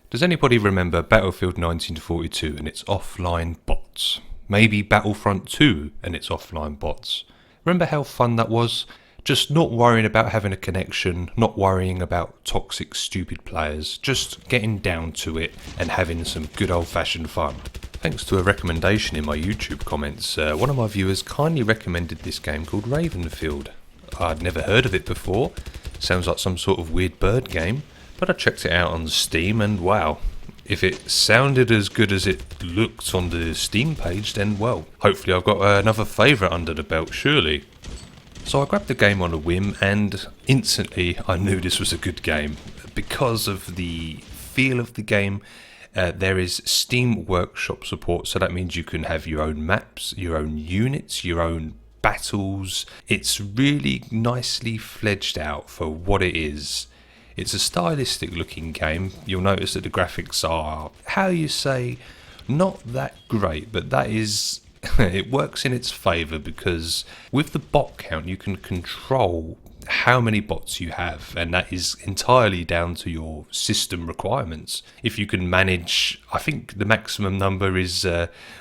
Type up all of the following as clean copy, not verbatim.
Does anybody remember Battlefield 1942 and its offline bots? Maybe Battlefront 2 and its offline bots? Remember how fun that was? Just not worrying about having a connection, not worrying about toxic, stupid players, just getting down to it and having some good old-fashioned fun. Thanks to a recommendation in my YouTube comments, one of my viewers kindly recommended this game called Ravenfield. I'd never heard of it before, sounds like some sort of weird bird game. But I checked it out on Steam and wow, if it sounded as good as it looked on the Steam page, then well, hopefully I've got another favourite under the belt surely. So I grabbed the game on a whim and instantly I knew this was a good game. Because of the feel of the game, there is Steam Workshop support, so that means you can have your own maps, your own units, your own battles. It's really nicely fledged out for what it is. It's a stylistic looking game. You'll notice that the graphics are, how you say, not that great, but that is, it works in its favour because with the bot count you can control how many bots you have, and that is entirely down to your system requirements. If you can manage, I think the maximum number is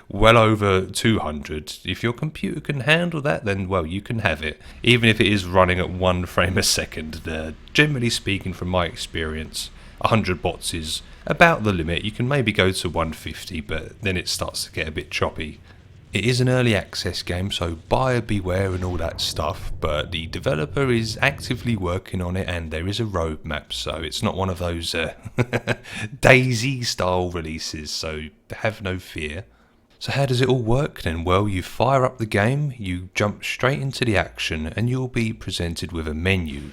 well over 200. If your computer can handle that, then well, you can have it, even if it is running at 1 frame a second. Generally speaking, from my experience, 100 bots is about the limit. You can maybe go to 150, but then it starts to get a bit choppy. It is an early access game, so buyer beware and all that stuff, but the developer is actively working on it and there is a roadmap, so it's not one of those Daisy style releases, so have no fear. So how does it all work then? Well, you fire up the game, you jump straight into the action and you'll be presented with a menu.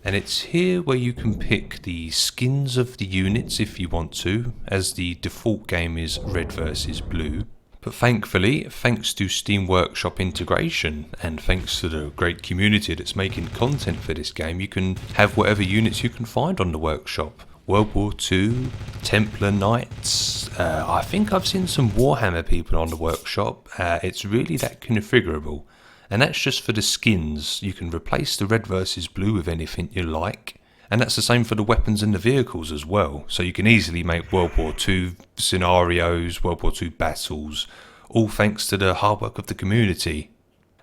And it's here where you can pick the skins of the units if you want to, as the default game is red versus blue. But thankfully, thanks to Steam Workshop integration and thanks to the great community that's making content for this game, you can have whatever units you can find on the workshop. World War II, Templar Knights, I think I've seen some Warhammer people on the workshop. It's really that configurable. And that's just for the skins. You can replace the red versus blue with anything you like. And that's the same for the weapons and the vehicles as well. So you can easily make World War II scenarios, World War II battles, all thanks to the hard work of the community.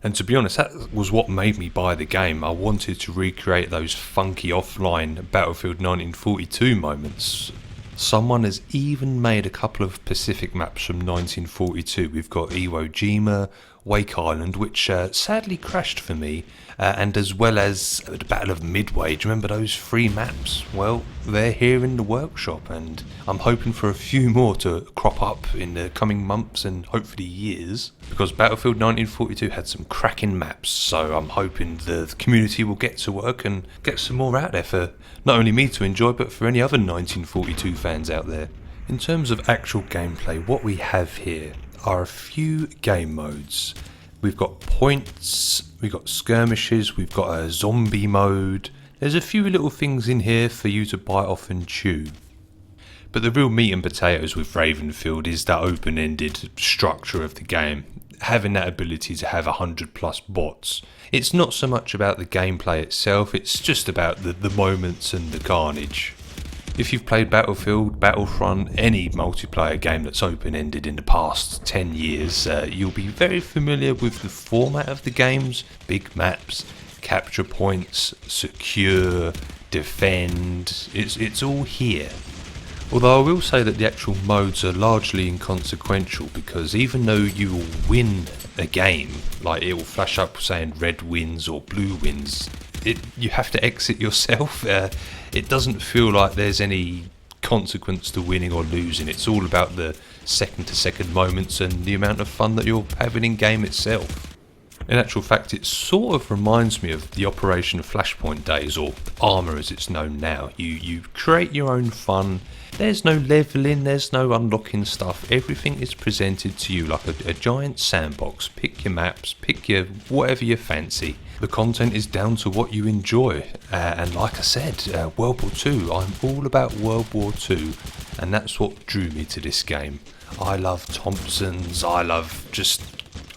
And to be honest, that was what made me buy the game. I wanted to recreate those funky offline Battlefield 1942 moments. Someone has even made a couple of Pacific maps from 1942. We've got Iwo Jima, Wake Island, which sadly crashed for me, and as well as the Battle of Midway. Do you remember those 3 maps? Well, they're here in the workshop, and I'm hoping for a few more to crop up in the coming months and hopefully years, because Battlefield 1942 had some cracking maps, so I'm hoping the community will get to work and get some more out there for not only me to enjoy, but for any other 1942 fans out there. In terms of actual gameplay, what we have here are a few game modes. We've got points, we've got skirmishes, we've got a zombie mode. There's a few little things in here for you to bite off and chew. But the real meat and potatoes with Ravenfield is that open-ended structure of the game. Having that ability to have 100+ bots. It's not so much about the gameplay itself, it's just about the moments and the carnage. If you've played Battlefield, Battlefront, any multiplayer game that's open-ended in the past 10 years, you'll be very familiar with the format of the games. Big maps, capture points, secure, defend, it's all here. Although I will say that the actual modes are largely inconsequential, because even though you will win a game, like it will flash up saying red wins or blue wins, you have to exit yourself. It doesn't feel like there's any consequence to winning or losing. It's all about the second-to-second moments and the amount of fun that you're having in game itself. In actual fact, it sort of reminds me of the Operation Flashpoint days, or Armour as it's known now. You create your own fun, There's no leveling, there's no unlocking stuff. Everything is presented to you like a giant sandbox. Pick your maps, pick your whatever you fancy. The content is down to what you enjoy. And like I said, World War II, I'm all about World War II. And that's what drew me to this game. I love Thompsons, I love just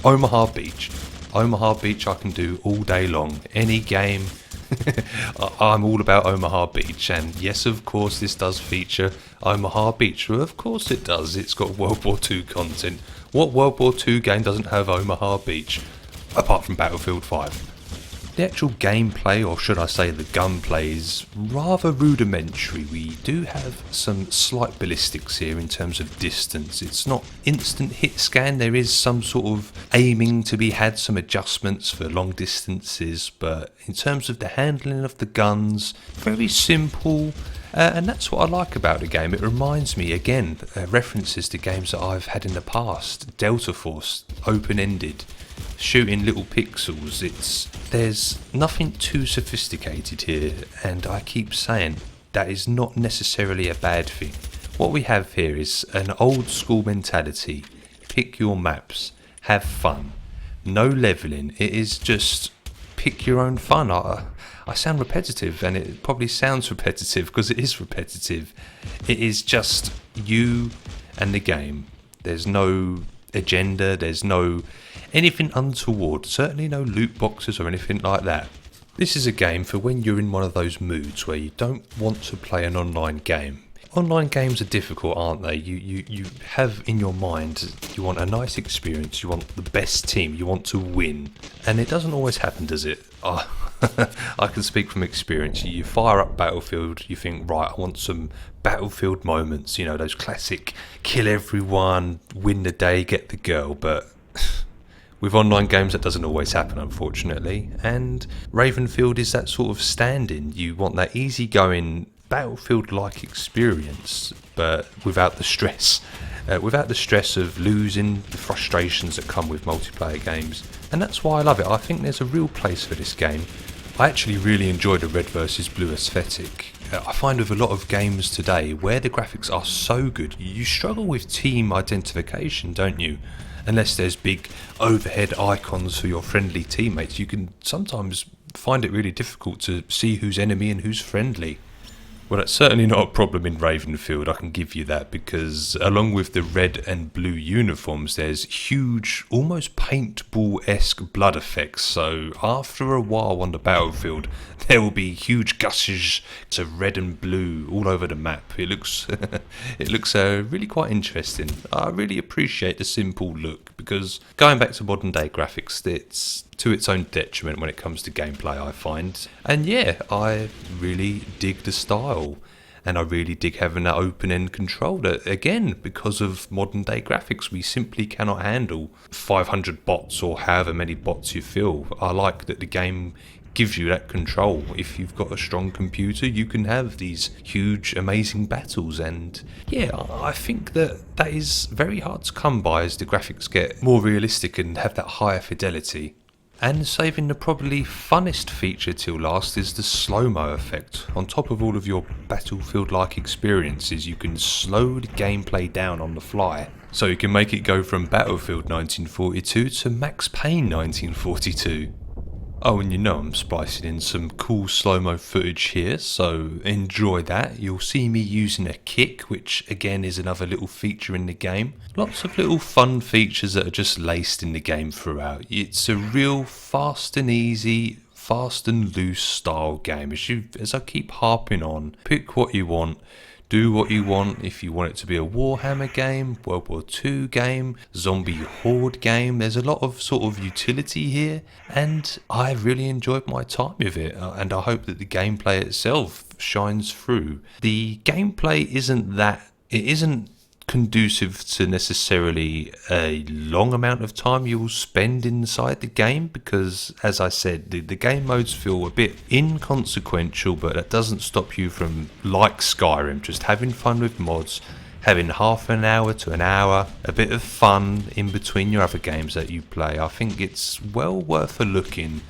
Omaha Beach. Omaha Beach I can do all day long. Any game, I'm all about Omaha Beach. And yes, of course, this does feature Omaha Beach. Well, of course it does. It's got World War II content. What World War II game doesn't have Omaha Beach? Apart from Battlefield 5. The actual gameplay, or should I say the gunplay, is rather rudimentary. We do have some slight ballistics here in terms of distance. It's not instant hit scan, there is some sort of aiming to be had, some adjustments for long distances, but in terms of the handling of the guns, very simple. And that's what I like about the game. It reminds me, again, references to games that I've had in the past. Delta Force, open-ended, shooting little pixels. There's nothing too sophisticated here, and I keep saying that is not necessarily a bad thing. What we have here is an old school mentality. Pick your maps, have fun, no leveling. It is just pick your own fun. I sound repetitive, and it probably sounds repetitive because it is repetitive. It is just you and the game. There's no agenda, there's no anything untoward, certainly no loot boxes or anything like that. This is a game for when you're in one of those moods where you don't want to play an online game. Online games are difficult, aren't they? You have in your mind, you want a nice experience, you want the best team, you want to win. And it doesn't always happen, does it? I can speak from experience. You fire up Battlefield, you think, right, I want some Battlefield moments, you know, those classic kill everyone, win the day, get the girl. But with online games that doesn't always happen, unfortunately. And Ravenfield is that sort of stand-in. You want that easygoing Battlefield-like experience, but without the stress. Without the stress of losing, the frustrations that come with multiplayer games. And that's why I love it. I think there's a real place for this game. I actually really enjoy the red versus blue aesthetic. I find with a lot of games today, where the graphics are so good, you struggle with team identification, don't you? Unless there's big overhead icons for your friendly teammates, you can sometimes find it really difficult to see who's enemy and who's friendly. Well, that's certainly not a problem in Ravenfield, I can give you that, because along with the red and blue uniforms, there's huge, almost paintball-esque blood effects. So after a while on the battlefield, there will be huge gushes to red and blue all over the map. It looks really quite interesting. I really appreciate the simple look, because going back to modern day graphics, it's to its own detriment when it comes to gameplay, I find. And yeah, I really dig the style, and I really dig having that open-end control that, again, because of modern day graphics, we simply cannot handle 500 bots or however many bots you fill. I like that the game gives you that control. If you've got a strong computer, you can have these huge, amazing battles, and yeah, I think that is very hard to come by as the graphics get more realistic and have that higher fidelity. And saving the probably funnest feature till last is the slow-mo effect. On top of all of your Battlefield-like experiences, you can slow the gameplay down on the fly. So you can make it go from Battlefield 1942 to Max Payne 1942. Oh, and you know I'm splicing in some cool slow-mo footage here, so enjoy that. You'll see me using a kick, which again is another little feature in the game. Lots of little fun features that are just laced in the game throughout. It's a real fast and easy, fast and loose style game. As I keep harping on, pick what you want. Do what you want. If you want it to be a Warhammer game, World War II game, zombie horde game, there's a lot of sort of utility here, and I really enjoyed my time with it, and I hope that the gameplay itself shines through. The gameplay isn't conducive to necessarily a long amount of time you'll spend inside the game, because as I said, the game modes feel a bit inconsequential, but that doesn't stop you from, like Skyrim, just having fun with mods, having half an hour to an hour, a bit of fun in between your other games that you play. I think it's well worth a look in.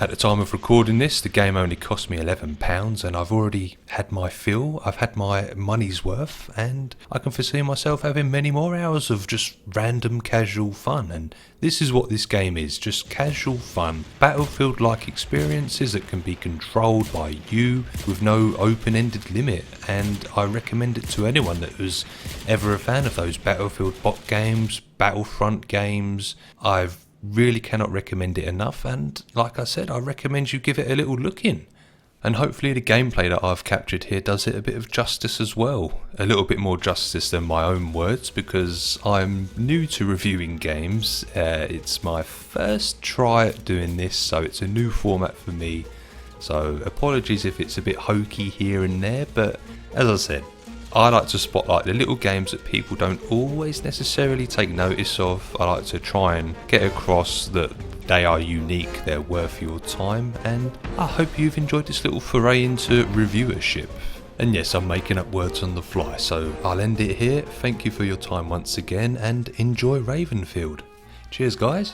At the time of recording this, the game only cost me £11 and I've already had my fill, I've had my money's worth, and I can foresee myself having many more hours of just random casual fun. And this is what this game is, just casual fun, Battlefield-like experiences that can be controlled by you with no open-ended limit, and I recommend it to anyone that was ever a fan of those Battlefield bot games, Battlefront games. I've really cannot recommend it enough, and like I said, I recommend you give it a little look in. And hopefully the gameplay that I've captured here does it a bit of justice as well. A little bit more justice than my own words, because I'm new to reviewing games. It's my first try at doing this, so it's a new format for me. So apologies if it's a bit hokey here and there, but as I said, I like to spotlight the little games that people don't always necessarily take notice of. I like to try and get across that they are unique, they're worth your time, and I hope you've enjoyed this little foray into reviewership. And yes, I'm making up words on the fly, so I'll end it here. Thank you for your time once again, and enjoy Ravenfield. Cheers guys.